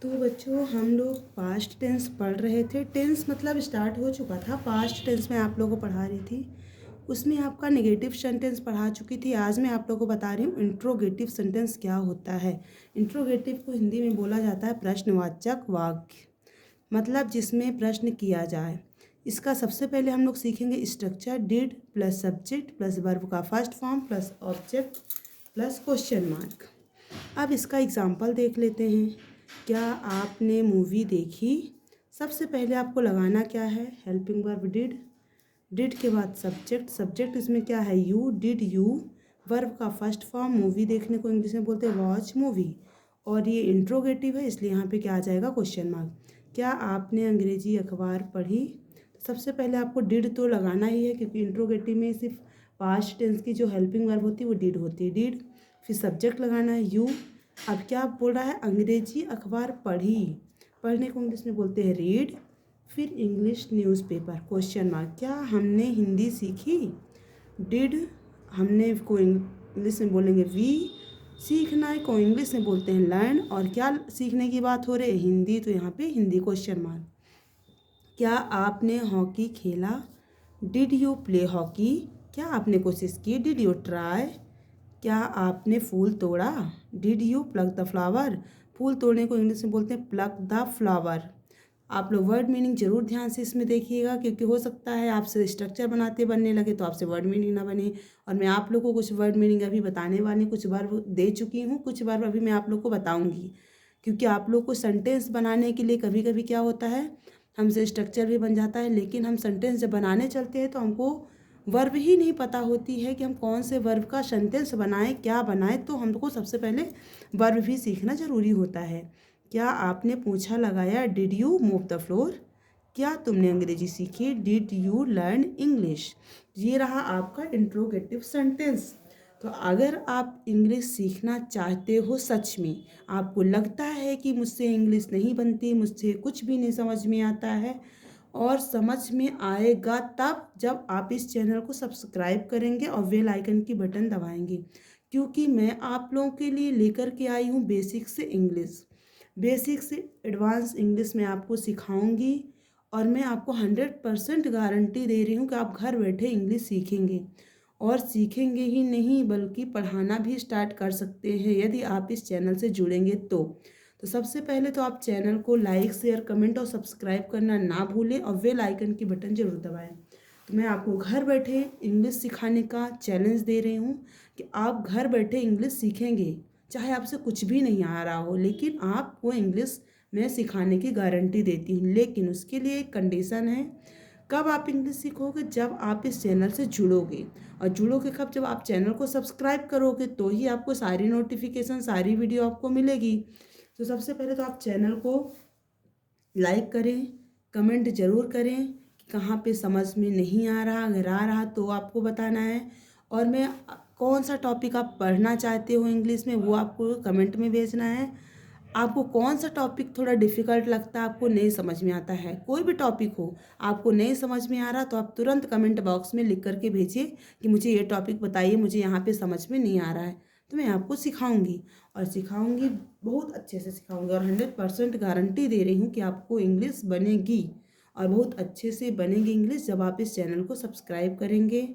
तो बच्चों हम लोग पास्ट टेंस पढ़ रहे थे। टेंस मतलब स्टार्ट हो चुका था। पास्ट टेंस में आप लोगों को पढ़ा रही थी, उसमें आपका नेगेटिव सेंटेंस पढ़ा चुकी थी। आज मैं आप लोगों को बता रही हूँ इंट्रोगेटिव सेंटेंस क्या होता है। इंट्रोगेटिव को हिंदी में बोला जाता है प्रश्नवाचक वाक्य, मतलब जिसमें प्रश्न किया जाए। इसका सबसे पहले हम लोग सीखेंगे structure. Did plus subject plus verb का first form plus object plus question mark. अब इसका एग्जाम्पल देख लेते हैं। क्या आपने मूवी देखी? सबसे पहले आपको लगाना क्या है, हेल्पिंग वर्ब डिड। डिड के बाद सब्जेक्ट, सब्जेक्ट इसमें क्या है, यू। डिड यू वर्ब का फर्स्ट फॉर्म, मूवी देखने को इंग्लिश में बोलते हैं वॉच मूवी, और ये इंट्रोगेटिव है इसलिए यहाँ पे क्या आ जाएगा, क्वेश्चन मार्क। क्या आपने अंग्रेजी अखबार पढ़ी? सबसे पहले आपको डिड तो लगाना ही है, क्योंकि इंट्रोगेटिव में सिर्फ पास्ट टेंस की जो हेल्पिंग वर्ब होती है वो डिड होती है, डिड। फिर सब्जेक्ट लगाना है यू। अब क्या बोल रहा है, अंग्रेजी अखबार पढ़ी, पढ़ने को इंग्लिश में बोलते हैं रीड। फिर इंग्लिश न्यूज़पेपर, क्वेश्चन मार्क। क्या हमने हिंदी सीखी? डिड। हमने को इंग्लिश में बोलेंगे वी। सीखना है को इंग्लिश में बोलते हैं लर्न। और क्या सीखने की बात हो रही है, हिंदी, तो यहाँ पे हिंदी, क्वेश्चन मार्क। क्या आपने हॉकी खेला? Did you play hockey? क्या आपने कोशिश की? Did you try? क्या आपने फूल तोड़ा? Did you pluck the flower? फूल तोड़ने को इंग्लिश में बोलते हैं प्लक द फ्लावर। आप लोग वर्ड मीनिंग जरूर ध्यान से इसमें देखिएगा, क्योंकि हो सकता है आपसे स्ट्रक्चर बनने लगे तो आपसे वर्ड मीनिंग ना बने। और मैं आप लोगों को कुछ वर्ड मीनिंग अभी बताने वाली, कुछ वर्ब दे चुकी हूँ, कुछ वर्ब अभी मैं आप लोग को बताऊँगी। क्योंकि आप लोग को सेंटेंस बनाने के लिए कभी कभी क्या होता है, हमसे स्ट्रक्चर भी बन जाता है, लेकिन हम सेंटेंस जब बनाने चलते हैं तो हमको वर्ब ही नहीं पता होती है कि हम कौन से वर्ब का सेंटेंस बनाएं, क्या बनाएं। तो हमको सबसे पहले वर्ब भी सीखना ज़रूरी होता है। क्या आपने पोछा लगाया? Did you move the floor? क्या तुमने अंग्रेजी सीखी? Did you learn English? ये रहा आपका इंट्रोगेटिव सेंटेंस। तो अगर आप इंग्लिश सीखना चाहते हो, सच में आपको लगता है कि मुझसे इंग्लिश नहीं बनती, मुझसे कुछ भी नहीं समझ में आता है, और समझ में आएगा तब जब आप इस चैनल को सब्सक्राइब करेंगे और बेल आइकन की बटन दबाएंगे। क्योंकि मैं आप लोगों के लिए लेकर के आई हूँ बेसिक से इंग्लिश, बेसिक से एडवांस इंग्लिश में आपको सिखाऊंगी। और मैं आपको 100% गारंटी दे रही हूँ कि आप घर बैठे इंग्लिश सीखेंगे, और सीखेंगे ही नहीं बल्कि पढ़ाना भी स्टार्ट कर सकते हैं यदि आप इस चैनल से जुड़ेंगे तो सबसे पहले तो आप चैनल को लाइक शेयर कमेंट और सब्सक्राइब करना ना भूलें, और बेल आइकन की बटन जरूर दबाएं। तो मैं आपको घर बैठे इंग्लिश सिखाने का चैलेंज दे रही हूँ कि आप घर बैठे इंग्लिश सीखेंगे, चाहे आपसे कुछ भी नहीं आ रहा हो, लेकिन आपको इंग्लिश मैं सिखाने की गारंटी देती हूँ। लेकिन उसके लिए एक कंडीशन है। कब आप इंग्लिश सीखोगे? जब आप इस चैनल से जुड़ोगे। और जुड़ोगे कब? जब आप चैनल को सब्सक्राइब करोगे, तो ही आपको सारी नोटिफिकेशन, सारी वीडियो आपको मिलेगी। तो सबसे पहले तो आप चैनल को लाइक करें, कमेंट ज़रूर करें कि कहाँ पे समझ में नहीं आ रहा, अगर आ रहा तो आपको बताना है। और मैं कौन सा टॉपिक आप पढ़ना चाहते हो इंग्लिश में, वो आपको कमेंट में भेजना है। आपको कौन सा टॉपिक थोड़ा डिफ़िकल्ट लगता है, आपको नहीं समझ में आता है, कोई भी टॉपिक हो, आपको नहीं समझ में आ रहा, तो आप तुरंत कमेंट बॉक्स में लिख करके भेजिए कि मुझे ये टॉपिक बताइए, मुझे यहाँ पे समझ में नहीं आ रहा है। तो मैं आपको सिखाऊंगी, और सिखाऊंगी बहुत अच्छे से सिखाऊंगी, और 100% गारंटी दे रही हूँ कि आपको इंग्लिश बनेगी, और बहुत अच्छे से बनेगी इंग्लिश जब आप इस चैनल को सब्सक्राइब करेंगे।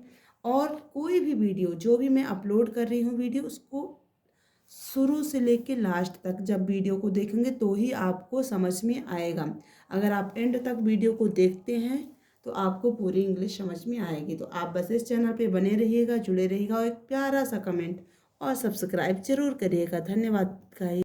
और कोई भी वीडियो जो भी मैं अपलोड कर रही हूँ वीडियो, उसको शुरू से लेके लास्ट तक जब वीडियो को देखेंगे तो ही आपको समझ में आएगा। अगर आप एंड तक वीडियो को देखते हैं तो आपको पूरी इंग्लिश समझ में आएगी। तो आप बस इस चैनल पे बने रहिएगा, जुड़े रहिएगा, और एक प्यारा सा कमेंट और सब्सक्राइब जरूर करिएगा। धन्यवाद गाइस।